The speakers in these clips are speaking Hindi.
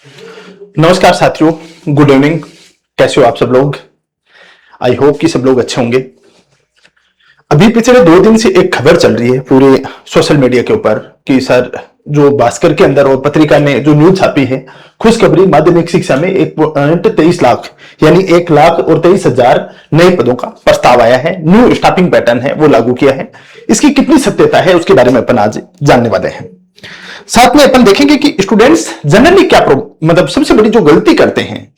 नमस्कार साथियों, गुड इवनिंग। कैसे हो आप सब लोग? आई होप कि सब लोग अच्छे होंगे। अभी पिछले 2 दिन से एक खबर चल रही है पूरे सोशल मीडिया के ऊपर कि सर जो भास्कर के अंदर और पत्रिका ने जो न्यूज छापी है, खुशखबरी माध्यमिक शिक्षा में 1.23 लाख यानी 1,23,000 नए पदों का प्रस्ताव आया है। न्यू स्टाफिंग पैटर्न है वो लागू किया है। इसकी कितनी सत्यता है उसके बारे में अपन आज जानने वाले हैं। साथ में अपन देखेंगे कि स्टूडेंट्स जनरली क्या मतलब सबसे बड़ी जो गलती करते हैं।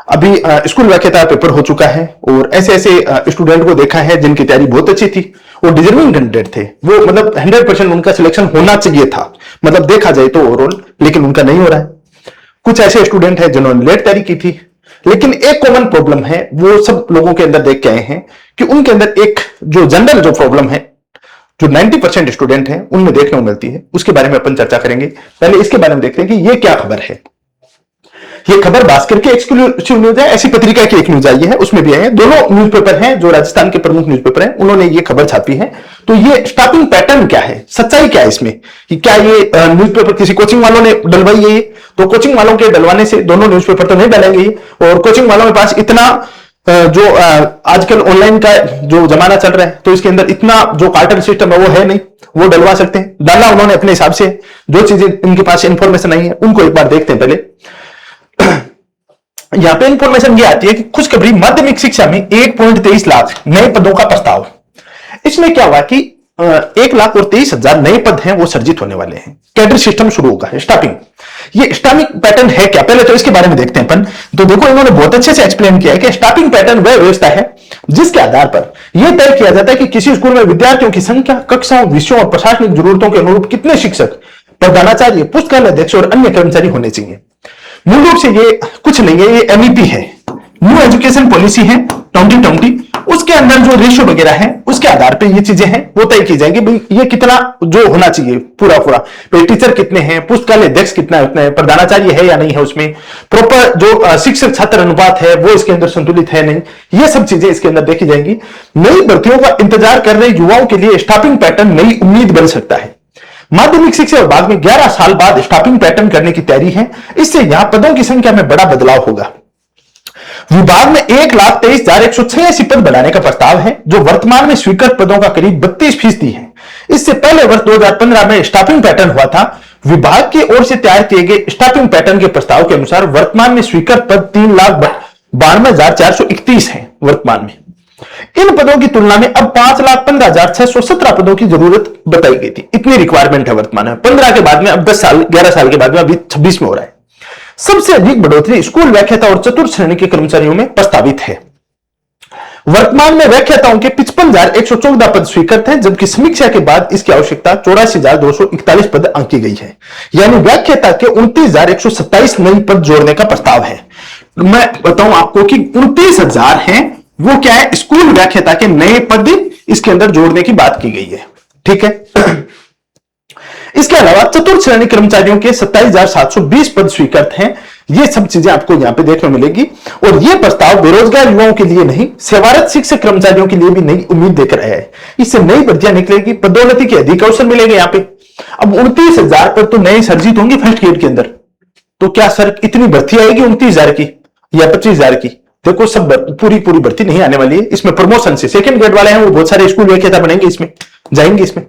अभी स्कूल व्याख्याता पेपर हो चुका है और ऐसे ऐसे स्टूडेंट को देखा है जिनकी तैयारी बहुत अच्छी थी, वो डिजर्विंग कैंडिडेट थे, वो मतलब 100% उनका सिलेक्शन होना चाहिए था, मतलब देखा जाए तो ओवरऑल, लेकिन उनका नहीं हो रहा है। कुछ ऐसे स्टूडेंट है जिन्होंने लेट तैयारी की थी, लेकिन एक कॉमन प्रॉब्लम है वो सब लोगों के अंदर देख के आए हैं कि उनके अंदर एक जो जनरल जो प्रॉब्लम है जो 90% स्टूडेंट हैं उनमें देखने को मिलती है, उसके बारे में अपन चर्चा करेंगे। पहले इसके बारे में देखते हैं कि ये क्या खबर है। ये खबर भास्कर के एक्सक्लूसिव न्यूज है, ऐसी पत्रिका की एक न्यूज आई है, उसमें भी है। दोनों न्यूज़पेपर हैं जो राजस्थान के प्रमुख न्यूज़पेपर हैं, उन्होंने ये खबर छापी है। तो ये स्टाफिंग पैटर्न क्या है, सच्चाई क्या है इसमें, कि क्या ये न्यूज़पेपर किसी कोचिंग वालों ने डलवाई है? तो कोचिंग वालों के डलवाने से दोनों न्यूज़पेपर तो नहीं डालेंगे, और कोचिंग वालों के पास इतना जो आजकल ऑनलाइन का जो जमाना चल रहा है, तो इसके अंदर इतना जो कार्टर सिस्टम है वो है नहीं, वो डलवा सकते हैं। डाला उन्होंने अपने हिसाब से, जो चीजें इनके पास इंफॉर्मेशन नहीं है उनको एक बार देखते हैं। पहले यहां पे इंफॉर्मेशन ये आती है कि खुशखबरी माध्यमिक शिक्षा में 1.23 लाख नए पदों का प्रस्ताव। इसमें क्या हुआ कि 1,23,000 नए पद हैं वो सर्जित होने वाले हैं। कैडर सिस्टम शुरू होगा, स्टाफिंग। ये स्टाफिंग पैटर्न है क्या, पहले तो इसके बारे में देखते हैं अपन। तो देखो, इन्होंने बहुत अच्छे से एक्सप्लेन किया है कि स्टाफिंग पैटर्न वह व्यवस्था है जिसके आधार पर यह तय किया जाता है कि किसी स्कूल में विद्यार्थियों की संख्या, कक्षाओं, विषयों और प्रशासनिक जरूरतों के अनुरूप कितने शिक्षक, प्रधानाचार्य, पुस्तकालय अध्यक्ष और अन्य कर्मचारी होने चाहिए। मूल रूप से ये कुछ नहीं है, ये एमईपी है, न्यू एजुकेशन पॉलिसी है 2020। उसके अंदर जो रेशियो वगैरह है उसके आधार पे ये चीजें हैं वो तय की जाएंगी। भाई ये कितना जो होना चाहिए पूरा पूरा, टीचर कितने हैं, पुस्तकालय अध्यक्ष कितना है, उतना है, प्रधानाचार्य है या नहीं है, उसमें प्रॉपर जो शिक्षक छात्र अनुपात है वो इसके अंदर संतुलित है नहीं, ये सब चीजें इसके अंदर देखी जाएंगी। नई भर्तियों का इंतजार कर रहे युवाओं के लिए स्टाफिंग पैटर्न नई उम्मीद बन सकता है। माध्यमिक शिक्षा विभाग में 11 साल बाद स्टाफिंग पैटर्न करने की तैयारी है। इससे यहां पदों की संख्या में बड़ा बदलाव होगा। विभाग में 1,23,186 पद बढ़ाने का प्रस्ताव है, जो वर्तमान में स्वीकृत पदों का करीब 32% है। इससे पहले वर्ष 2015 में स्टाफिंग पैटर्न हुआ था। विभाग की ओर से तैयार किए गए स्टाफिंग पैटर्न के प्रस्ताव के अनुसार वर्तमान में स्वीकृत पद 3,92,431 है। वर्तमान में इन पदों की तुलना में अब 5,15,617 पदों की जरूरत बताई गई थी। इतनी रिक्वायरमेंट है वर्तमान में। 15 के बाद में, अब 10 साल 11 साल के बाद में अभी 26 में हो रहा है। सबसे अधिक बढ़ोतरी स्कूल व्याख्याता और चतुर्थ श्रेणी के कर्मचारियों में प्रस्तावित है। वर्तमान में व्याख्याताओं के 55,114 पद स्वीकृत हैं, जबकि समीक्षा के बाद इसकी आवश्यकता 84,241 पद आंकी गई है। यानी व्याख्याता के 29,127 नए पद जोड़ने का प्रस्ताव है। मैं बताऊं आपको कि 29,000 हैं, वो क्या है, स्कूल व्याख्याता के नए पद इसके अंदर जोड़ने की बात की गई है। ठीक है। इसके अलावा चतुर्थ श्रेणी कर्मचारियों के 27,720 पद स्वीकृत हैं। ये सब चीजें आपको यहां पे देखने मिलेगी। और यह प्रस्ताव बेरोजगार युवाओं के लिए नहीं, सेवारत शिक्षक कर्मचारियों के लिए भी नई उम्मीद देकर आया है। इससे नई भर्तियां निकलेगी, पदोन्नति के अधिक अवसर मिलेंगे। यहाँ पे अब 29,000 पर तो नए सर्जित होंगे फर्स्ट ग्रेड के अंदर। तो क्या सर इतनी भर्ती आएगी 29,000 की या 25,000 की? देखो, सब पूरी भर्ती नहीं आने वाली है। इसमें प्रमोशन से सेकंड ग्रेड वाले हैं वो बहुत सारे स्कूल व्याख्याता बनेंगे, इसमें जाएंगे। इसमें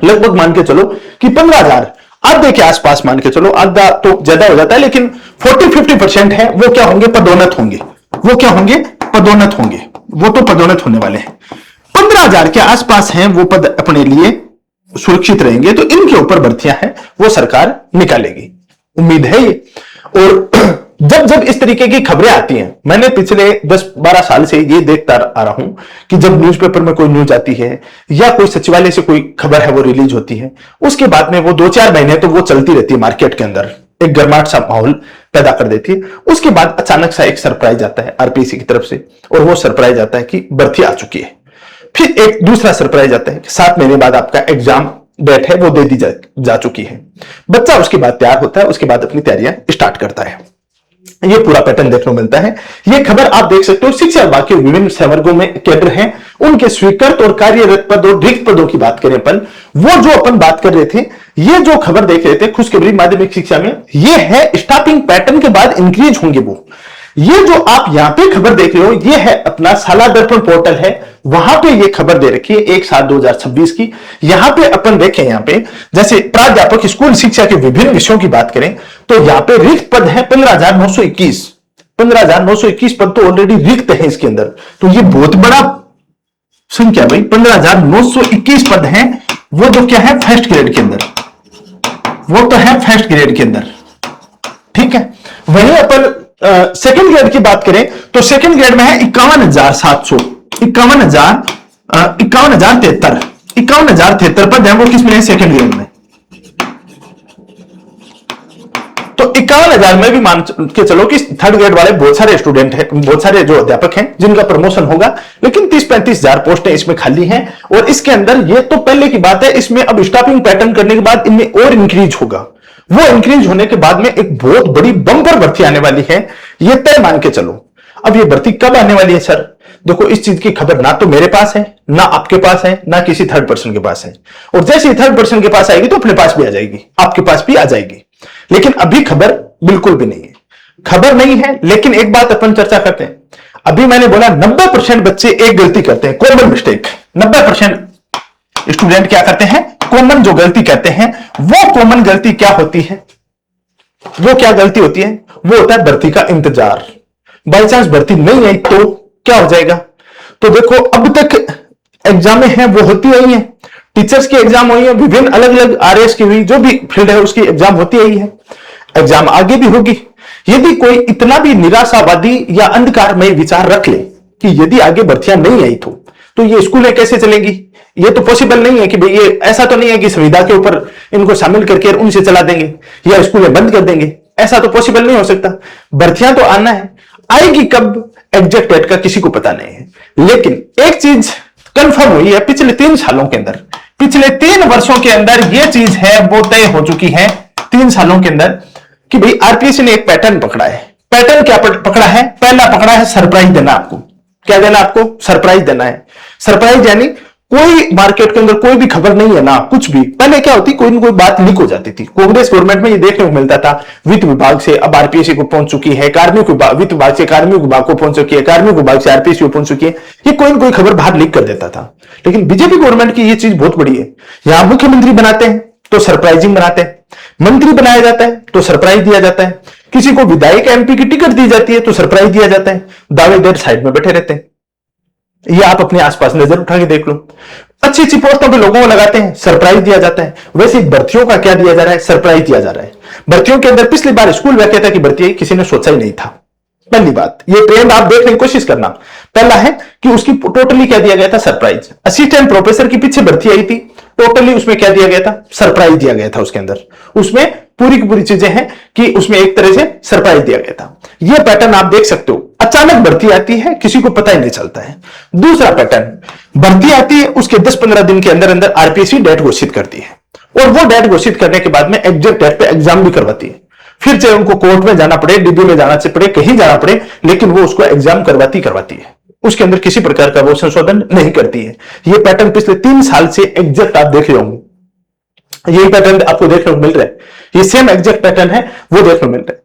लगभग मान के चलो कि 15,000, आधे के आसपास मान के चलो, आधा तो ज्यादा हो जाता है, लेकिन 40-50% है वो क्या होंगे, पदोन्नत होंगे। वो क्या होंगे, पदोन्नत होंगे। वो तो पदोन्नत होने वाले हैं। 15,000 के आसपास हैं वो पद अपने लिए सुरक्षित रहेंगे। तो इनके ऊपर भर्तियां हैं वो सरकार निकालेगी, उम्मीद है ये। और जब जब इस तरीके की खबरें आती हैं, मैंने पिछले 10-12 साल से ये देखता आ रहा हूं कि जब न्यूज़पेपर में कोई न्यूज आती है या कोई सचिवालय से कोई खबर है वो रिलीज होती है, उसके बाद में वो 2-4 महीने तो वो चलती रहती है, मार्केट के अंदर एक गर्माहट सा माहौल पैदा कर देती है। उसके बाद अचानक सा एक सरप्राइज आता है आरपीएससी की तरफ से, और वो सरप्राइज आता है कि भर्ती आ चुकी है। फिर एक दूसरा सरप्राइज आता है कि 7 महीने बाद आपका एग्जाम डेट है वो दे दी जा चुकी है। बच्चा उसके बाद तैयार होता है, उसके बाद अपनी तैयारियां स्टार्ट करता है। ये पूरा पैटर्न देखने को मिलता है। ये खबर आप देख सकते हो, शिक्षा विभाग के विभिन्न संवर्गों में कैडर हैं, उनके स्वीकृत और कार्यरत पद और रिक्त पदों की बात करें अपन, वो जो अपन बात कर रहे थे, ये जो खबर देख रहे थे खुशखबरी माध्यमिक शिक्षा में, ये है स्टाफिंग पैटर्न के बाद इंक्रीज होंगे वो। ये जो आप यहां पे खबर देख रहे हो, ये है अपना साला दर्पण पोर्टल है, वहां पे ये खबर दे रखी है 1/7/2026 की। यहां पे अपन देखें, यहां पे जैसे प्राध्यापक स्कूल शिक्षा के विभिन्न विषयों की बात करें तो यहां पे रिक्त पद है 15,921। 15,921 पद तो ऑलरेडी रिक्त है इसके अंदर, तो ये बहुत बड़ा संख्या भाई। 15,921 पद हैं, वो तो क्या है फर्स्ट ग्रेड के अंदर, वो तो है फर्स्ट ग्रेड के अंदर, ठीक है। वहीं अपन सेकंड ग्रेड की बात करें तो सेकंड ग्रेड में है 51,700, 51,073 पद है, वो किस में है सेकंड ग्रेड में। तो 51,000 में भी मान के चलो कि थर्ड ग्रेड वाले बहुत सारे स्टूडेंट हैं, बहुत सारे जो अध्यापक हैं जिनका प्रमोशन होगा, लेकिन 30-35,000 पोस्टें इसमें खाली हैं। और इसके अंदर ये तो पहले की बात है, इसमें अब स्टाफिंग पैटर्न करने के बाद इनमें और इंक्रीज होगा। वो इंक्रीज होने के बाद में एक बहुत बड़ी बंपर भर्ती आने वाली है, ये तय मान के चलो। अब ये भर्ती कब आने वाली है सर? देखो, इस चीज की खबर ना तो मेरे पास है, ना आपके पास है, ना किसी थर्ड पर्सन के पास है। और जैसे ही थर्ड पर्सन के पास आएगी तो अपने पास भी आ जाएगी, आपके पास भी आ जाएगी। लेकिन अभी खबर बिल्कुल भी नहीं है, खबर नहीं है। लेकिन एक बात अपन चर्चा करते हैं। अभी मैंने बोला 90% बच्चे एक गलती करते हैं, कॉमन मिस्टेक। 90% स्टूडेंट क्या करते हैं, कॉमन जो गलती करते हैं, वो कॉमन गलती क्या होती है? वो क्या गलती होती है? वो होता है भर्ती का इंतजार। बाई चांस भर्ती नहीं आई तो क्या हो जाएगा? तो देखो, अब तक एग्जाम हैं वो होती आई है, टीचर्स की एग्जाम हुई है, विभिन्न अलग अलग आरएस की हुई, जो भी फील्ड है उसकी एग्जाम होती आई है, एग्जाम आगे भी होगी। यदि कोई इतना भी निराशावादी या अंधकारमय विचार रख ले कि यदि आगे भर्तियां नहीं आई तो ये स्कूलें कैसे चलेंगी, ये तो पॉसिबल नहीं है कि भाई, ये ऐसा तो नहीं है कि संविदा के ऊपर इनको शामिल करके उनसे चला देंगे या स्कूलें बंद कर देंगे, ऐसा तो पॉसिबल नहीं हो सकता। भर्तियां तो आना है, आएगी कब एग्जैक्ट डेट का किसी को पता नहीं है। लेकिन एक चीज कंफर्म हुई है पिछले 3 सालों के अंदर, पिछले 3 वर्षों के अंदर ये चीज है वो तय हो चुकी है 3 सालों के अंदर कि भाई आरपीएससी ने एक पैटर्न पकड़ा है। पैटर्न क्या पकड़ा है? पहला पकड़ा है सरप्राइज देना आपको। क्या देना आपको? सरप्राइज देना है। सरप्राइज यानी कोई मार्केट के अंदर कोई भी खबर नहीं है ना, कुछ भी। पहले क्या होती, कोई ना कोई बात लीक हो जाती थी। कांग्रेस गवर्नमेंट में ये देखने को मिलता था, वित्त विभाग से अब आरपीएससी को पहुंच चुकी है, कार्मिक विभाग, वित्त विभाग से कार्मिक विभाग को पहुंच चुकी है, कार्मिक विभाग से आरपीएससी को पहुंच चुकी है। ये कोई ना कोई खबर बाहर लीक कर देता था। लेकिन बीजेपी गवर्नमेंट की ये चीज बहुत बड़ी है। यहां मुख्यमंत्री बनाते हैं तो सरप्राइजिंग बनाते हैं, मंत्री बनाया जाता है तो सरप्राइज दिया जाता है, किसी को विधायक एमपी की टिकट दी जाती है तो सरप्राइज दिया जाता है, दावेदार साइड में बैठे रहते हैं। ये आप अपने आसपास नजर उठा के देख लो। अच्छी अच्छी पोस्टों पे लोगों को लगाते हैं, सरप्राइज दिया जाता है। वैसे भर्तियों का क्या दिया जा रहा है? सरप्राइज दिया जा रहा है। भर्तियों के अंदर पिछली बार स्कूल व्याख्याता की भर्ती किसी ने सोचा ही नहीं था। पहली बात, ये ट्रेंड आप देखने की कोशिश करना। पहला है कि उसकी टोटली क्या दिया गया था? सरप्राइज। असिस्टेंट प्रोफेसर की पीछे भर्ती आई थी, टोटली उसमें क्या दिया गया था? सरप्राइज दिया गया था। उसके अंदर उसमें पूरी की पूरी चीजें हैं कि उसमें एक तरह से सरप्राइज दिया गया था। यह पैटर्न आप देख सकते हो। अचानक भर्ती आती है, किसी को पता ही नहीं चलता है। दूसरा पैटर्न, भर्ती आती है, उसके 10-15 दिन के अंदर अंदर आरपीएससी डेट घोषित करती है, और वो डेट घोषित करने के बाद में एग्जैक्ट डेट पे एग्जाम भी करवाती है। फिर चाहे उनको कोर्ट में जाना पड़े, डीबी में जाना पड़े, कहीं जाना पड़े, लेकिन वो उसको एग्जाम करवाती है। उसके अंदर किसी प्रकार का वो संशोधन नहीं करती है। ये पैटर्न पिछले 3 साल से एग्जैक्ट आप देख रहे होंगे। यही पैटर्न आपको देखने को मिल रहा है, ये सेम एग्जैक्ट पैटर्न है, वो देखने को मिल रहा है।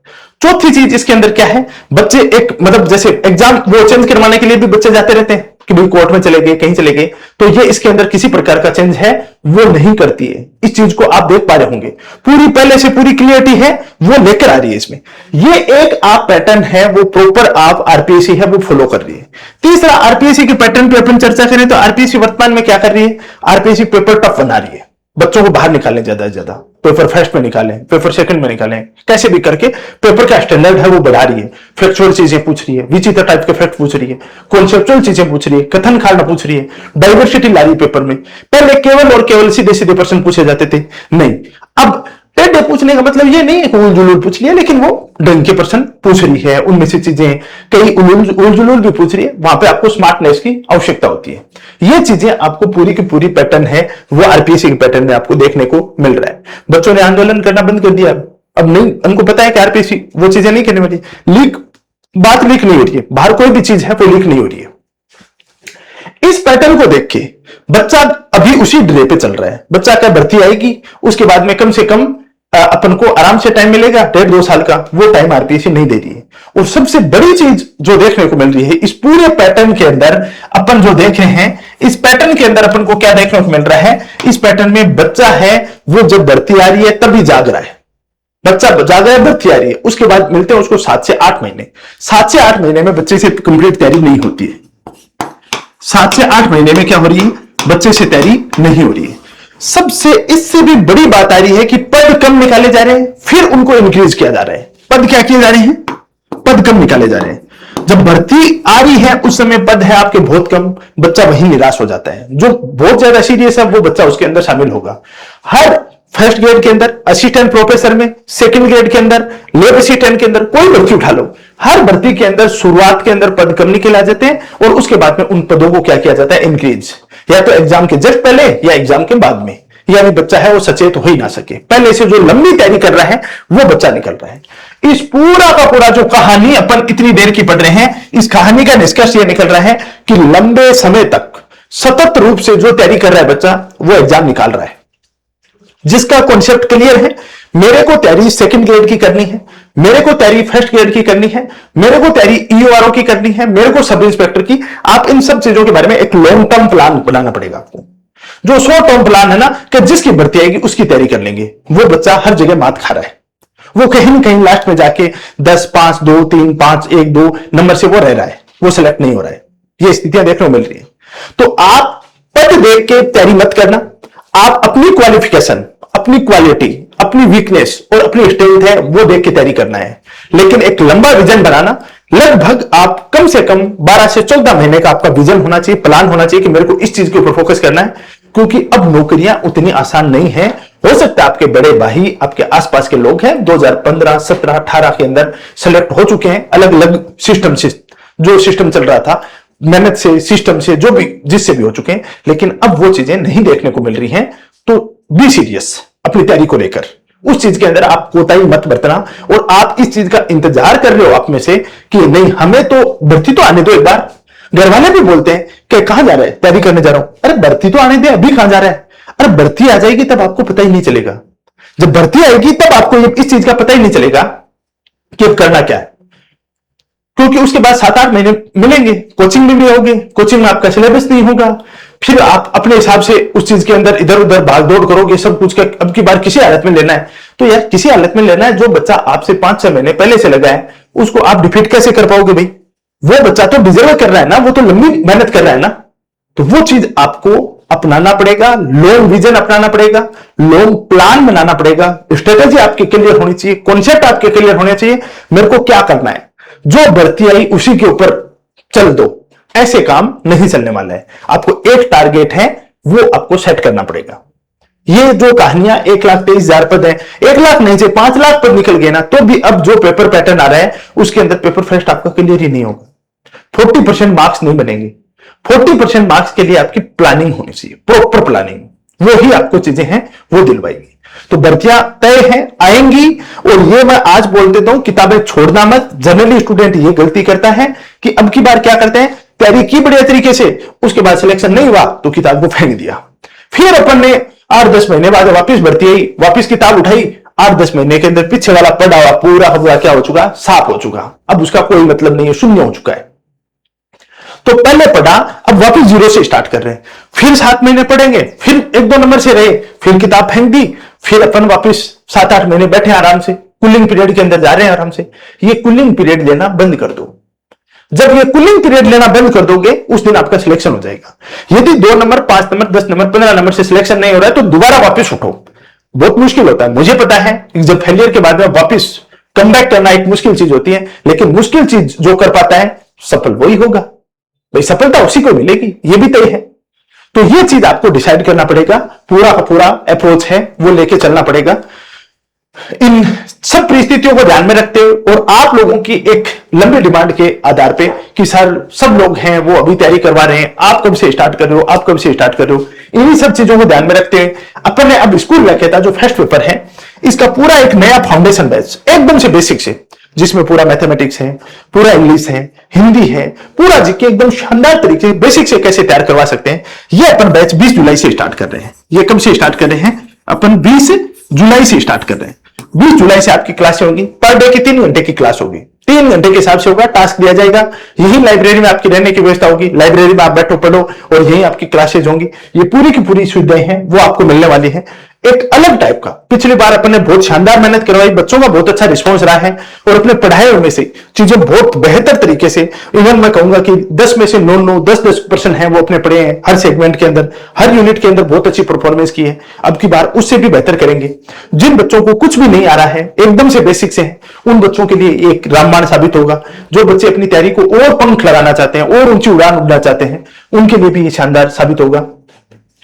चौथी चीज इसके अंदर क्या है? बच्चे एक मतलब जैसे एग्जाम वो चेंज करवाने के लिए भी बच्चे जाते रहते हैं कि भाई कोर्ट में चले गए, कहीं चले गए, तो ये इसके अंदर किसी प्रकार का चेंज है वो नहीं करती है। इस चीज को आप देख पा रहे होंगे, पूरी पहले से पूरी क्लियरिटी है वो लेकर आ रही है इसमें। ये एक आप पैटर्न है वो प्रॉपर आप आरपीएससी है वो फॉलो कर रही है। तीसरा, आरपीएससी के पैटर्न पे अपन चर्चा करें तो आरपीएससी वर्तमान में क्या कर रही है? आरपीएससी पेपर टफ बना रही है, बच्चों को बाहर निकालें, ज्यादा से ज्यादा पेपर फर्स्ट में निकालें, पेपर सेकंड में निकालें, कैसे भी करके पेपर का स्टैंडर्ड है वो बढ़ा रही है। फैक्चुअल चीजें पूछ रही है, विचित्र टाइप के फैक्ट पूछ रही है, कॉन्सेप्चुअल चीजें पूछ रही है, कथन खाना पूछ रही है, डाइवर्सिटी ला रही है पेपर में। पहले केवल और केवल सीधे सीधे प्रश्न पूछे जाते थे, नहीं, अब टेढ़े पूछने का मतलब ये नहीं है कि उल जुलूल पूछ लिया, लेकिन वो ढंग के प्रश्न पूछ रही है, उनमें से चीजें कई उल जुलूल भी पूछ रही है, वहां पे आपको स्मार्टनेस की आवश्यकता होती है। ये चीजें आपको पूरी की पूरी पैटर्न है वो आरपीएससी के पैटर्न में आपको देखने को मिल रहा है। बच्चों ने आंदोलन करना बंद कर दिया, अब नहीं, उनको पता है कि आरपीसी वो चीजें नहीं करने वाली, बात लीक नहीं हो रही है, बाहर कोई भी चीज है वो लीक नहीं हो रही है। इस पैटर्न को देख के बच्चा अभी उसी ड्रे पे चल रहा है। बच्चा क्या भर्ती आएगी, उसके बाद में कम से कम अपन को आराम से टाइम मिलेगा, 1.5-2 साल का, वो टाइम आरपीएससी नहीं दे रही है। और सबसे बड़ी चीज जो देखने को मिल रही है इस पूरे पैटर्न के अंदर, अपन जो देख रहे हैं इस पैटर्न के अंदर अपन को क्या देखने को मिल रहा है, इस पैटर्न में बच्चा है वो जब भर्ती आ रही है तभी जाग रहा है, बच्चा जाग रहा है, भर्ती आ रही है, उसके बाद मिलते हैं उसको 7 से 8 महीने। 7 से 8 महीने में बच्चे से कंप्लीट तैयारी नहीं होती है। 7 से 8 महीने में क्या हो रही है, बच्चे से तैयारी नहीं हो रही है। सबसे इससे भी बड़ी बात आ रही है कि पद कम निकाले जा रहे हैं, फिर उनको इंक्रीज किया जा रहा है। पद क्या किए जा रहे हैं, पद कम निकाले जा रहे हैं। जब भर्ती आ रही है उस समय पद है आपके बहुत कम, बच्चा वहीं निराश हो जाता है। जो बहुत ज्यादा सीरियस है वो बच्चा उसके अंदर शामिल होगा। हर फर्स्ट ग्रेड के अंदर, असिस्टेंट प्रोफेसर में, सेकंड ग्रेड के अंदर, लैब असिस्टेंट के अंदर, कोई भर्ती उठा लो, हर भर्ती के अंदर शुरुआत के अंदर पद कम निकले आ जाते हैं और उसके बाद में उन पदों को क्या किया जाता है, इंक्रीज, या तो एग्जाम के जस्ट पहले या एग्जाम के बाद में। यानी बच्चा है वो सचेत हो ही ना सके, पहले से जो लंबी तैयारी कर रहा है वो बच्चा निकल रहा है। इस पूरा का पूरा जो कहानी अपन इतनी देर की पढ़ रहे हैं, इस कहानी का निष्कर्ष ये निकल रहा है कि लंबे समय तक सतत रूप से जो तैयारी कर रहा है बच्चा, वो एग्जाम निकाल रहा है। जिसका कॉन्सेप्ट क्लियर है, मेरे को तैयारी सेकंड ग्रेड की करनी है, मेरे को तैयारी फर्स्ट ग्रेड की करनी है, मेरे को तैयारी ईओआरओ की करनी है, मेरे को सब इंस्पेक्टर की, आप इन सब चीजों के बारे में एक लॉन्ग टर्म प्लान बनाना पड़ेगा आपको। जो शॉर्ट टर्म प्लान है ना कि जिसकी भर्ती आएगी उसकी तैयारी कर लेंगे, वो बच्चा हर जगह मात खा रहा है। वो कहीं ना कहीं लास्ट में जाके 10, 5, 2, 3, 5, 1, 2 नंबर से वो रह रहा है, वो सिलेक्ट नहीं हो रहा है। ये स्थितियां देखने को मिल रही है। तो आप पद देख के तैयारी मत करना, आप अपनी क्वालिफिकेशन, अपनी क्वालिटी, अपनी वीकनेस और अपनी स्ट्रेंथ है वो देख के तैयारी करना है। लेकिन एक लंबा विजन बनाना, लगभग आप कम से कम 12 से 14 महीने का आपका विजन होना चाहिए, प्लान होना चाहिए कि मेरे को इस चीज के ऊपर फोकस करना है। क्योंकि अब नौकरियां उतनी आसान नहीं है। हो सकता है आपके बड़े भाई, आपके आसपास के लोग हैं 2015, 17, 18 के अंदर सेलेक्ट हो चुके हैं, अलग अलग सिस्टम से, जो सिस्टम चल रहा था, मेहनत से, सिस्टम से, जो भी, जिससे भी हो चुके हैं। लेकिन अब वो चीजें नहीं देखने को मिल रही हैं। तो बी सीरियस अपनी तैयारी को लेकर, उस चीज के अंदर आप कोताही मत बरतना। और आप इस चीज का इंतजार कर रहे हो आप में से कि नहीं, हमें तो भर्ती तो आने दो एक बार। घर वाले भी बोलते हैं कि कहां जा रहे हैं, तैयारी करने जा रहा हूं। अरे भर्ती तो आने दे, अभी कहां जा रहा है। अरे भर्ती आ जाएगी तब आपको पता ही नहीं चलेगा। जब भर्ती आएगी तब आपको इस चीज का पता ही नहीं चलेगा कि अब करना क्या है। क्योंकि उसके बाद 7-8 महीने मिलेंगे, कोचिंग में भी होगी, कोचिंग में आपका सिलेबस नहीं होगा, फिर आप अपने हिसाब से उस चीज के अंदर इधर उधर भाग दौड़ करोगे सब कुछ का। अब की बार किसी हालत में लेना है तो यार किसी हालत में लेना है। जो बच्चा आपसे 5-6 महीने पहले से लगा है उसको आप डिफीट कैसे कर पाओगे भाई। वो बच्चा तो डिजर्व कर रहा है ना, वो तो लंबी मेहनत कर रहा है ना। तो वो चीज आपको अपनाना पड़ेगा, लॉन्ग विजन अपनाना पड़ेगा, लॉन्ग प्लान बनाना पड़ेगा, स्ट्रेटेजी आपकी क्लियर होनी चाहिए, कॉन्सेप्ट आपके क्लियर होने चाहिए। मेरे को क्या करना है, जो भर्ती आई उसी के ऊपर चल दो, ऐसे काम नहीं चलने वाला है। आपको एक टारगेट है वो आपको सेट करना पड़ेगा। ये जो कहानियां 1,23,000 पद है, 1 लाख नहीं से 5 लाख पद निकल गए ना, तो भी अब जो पेपर पैटर्न आ रहा है उसके अंदर पेपर फर्स्ट आपका क्लियर ही नहीं होगा। 40% मार्क्स नहीं बनेंगे। 40% मार्क्स के लिए आपकी प्लानिंग होनी चाहिए, प्रॉपर प्लानिंग, वो ही आपको चीजें हैं वो दिलवाएगी। तो भर्तियां तय हैं, आएंगी। और ये मैं आज बोल देता हूं, किताबें छोड़ना मत। जनरली स्टूडेंट ये गलती करता है कि अब की बार क्या करते हैं, तैयारी की बढ़िया तरीके से, उसके बाद सिलेक्शन नहीं हुआ तो किताब को फेंक दिया। फिर अपन ने 8-10 महीने बाद वापिस भर्ती आई, वापिस किताब उठाई, 8-10 महीने के अंदर पीछे वाला पढ़ा हुआ पूरा क्या हो चुका, साफ हो चुका। अब उसका कोई मतलब नहीं है, शून्य हो चुका है। तो पहले पढ़ा, अब वापस 0 से स्टार्ट कर रहे हैं। फिर 7 महीने पढ़ेंगे, फिर 1-2 नंबर से रहे, फिर किताब फेंक दी, फिर अपन वापस 7-8 महीने बैठे आराम से, कूलिंग पीरियड के अंदर जा रहे हैं आराम से। ये कूलिंग पीरियड लेना बंद कर दो। जब ये कूलिंग पीरियड लेना बंद कर दोगे उस दिन आपका सिलेक्शन हो जाएगा। यदि 2 नंबर, 5 नंबर, 10 नंबर, 15 नंबर से सिलेक्शन नहीं हो रहा है तो दोबारा वापस उठो। बहुत मुश्किल होता है, मुझे पता है। जब फेलियर के बाद में वापस कम बैक करना एक मुश्किल चीज होती है, लेकिन मुश्किल चीज जो कर पाता है सफल वही होगा भाई, सफलता उसी को मिलेगी, ये भी तय है। तो ये चीज आपको डिसाइड करना पड़ेगा, पूरा का पूरा अप्रोच है वो लेके चलना पड़ेगा इन सब परिस्थितियों को ध्यान में रखते हुए। और आप लोगों की एक लंबी डिमांड के आधार पे कि सर सब लोग हैं वो अभी तैयारी करवा रहे हैं, आप कब से स्टार्ट कर रहे हो, आप कब से स्टार्ट कर रहे हो, इन्हीं सब चीजों को ध्यान में रखते हुए अपन ने अब स्कूल व्याख्याता जो फर्स्ट पेपर है, इसका पूरा एक नया फाउंडेशन बैच एकदम से बेसिक से, जिसमें पूरा मैथमेटिक्स है, पूरा इंग्लिश है, हिंदी है, पूरा जीके एकदम शानदार तरीके से बेसिक से कैसे तैयार करवा सकते हैं, ये अपन बैच 20 जुलाई से स्टार्ट कर रहे हैं। ये कब से स्टार्ट कर रहे हैं? अपन 20 जुलाई से स्टार्ट कर रहे हैं। 20 जुलाई से आपकी क्लासें होगी, पर डे की 3 घंटे की क्लास होगी, 3 घंटे के हिसाब से होगा, टास्क दिया जाएगा, यही लाइब्रेरी में आपकी रहने की व्यवस्था होगी, लाइब्रेरी में आप बैठो पढ़ो और यही आपकी क्लासेज होंगी। ये पूरी की पूरी सुविधाएं हैं वो आपको मिलने वाली है, एक अलग टाइप का। पिछली बार अपन ने बहुत शानदार मेहनत करवाई, बच्चों का बहुत अच्छा रिस्पॉन्स रहा है और अपने पढ़ाई में से चीजें बहुत बेहतर तरीके से, इवन मैं कहूंगा कि 10 में से 9 10% है वो अपने पढ़े हैं, हर सेगमेंट के अंदर, हर यूनिट के अंदर बहुत अच्छी परफॉर्मेंस की है। अब की बार उससे भी बेहतर करेंगे। जिन बच्चों को कुछ भी नहीं आ रहा है, एकदम से बेसिक से है, उन बच्चों के लिए एक रामबाण साबित होगा। जो बच्चे अपनी तैयारी को और पंख लगाना चाहते हैं और ऊंची उड़ान उड़ना चाहते हैं, उनके लिए भी ये शानदार साबित होगा।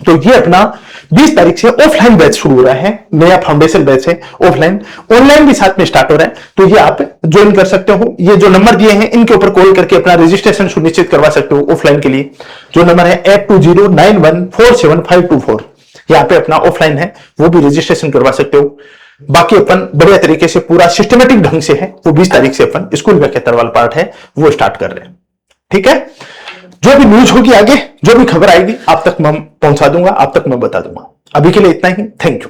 तो ये अपना 20 तारीख से ऑफलाइन बैच शुरू हो रहा है, नया फाउंडेशन बैच है ऑफलाइन, ऑनलाइन भी साथ में स्टार्ट हो रहा है। तो ये आप ज्वाइन कर सकते हो। ये जो नंबर दिए हैं इनके ऊपर कॉल करके अपना रजिस्ट्रेशन सुनिश्चित करवा सकते हो ऑफलाइन के लिए। जो नंबर है 8209147524, यहाँ पे अपना ऑफलाइन है, वो भी रजिस्ट्रेशन करवा सकते हो। बाकी अपन बढ़िया तरीके से पूरा सिस्टमेटिक ढंग से है वो 20 तारीख से अपन स्कूल व्याख्याता वाला पार्ट है वो स्टार्ट कर रहे हैं। ठीक है, जो भी न्यूज होगी आगे, जो भी खबर आएगी आप तक मैं पहुंचा दूंगा, आप तक मैं बता दूंगा। अभी के लिए इतना ही, थैंक यू।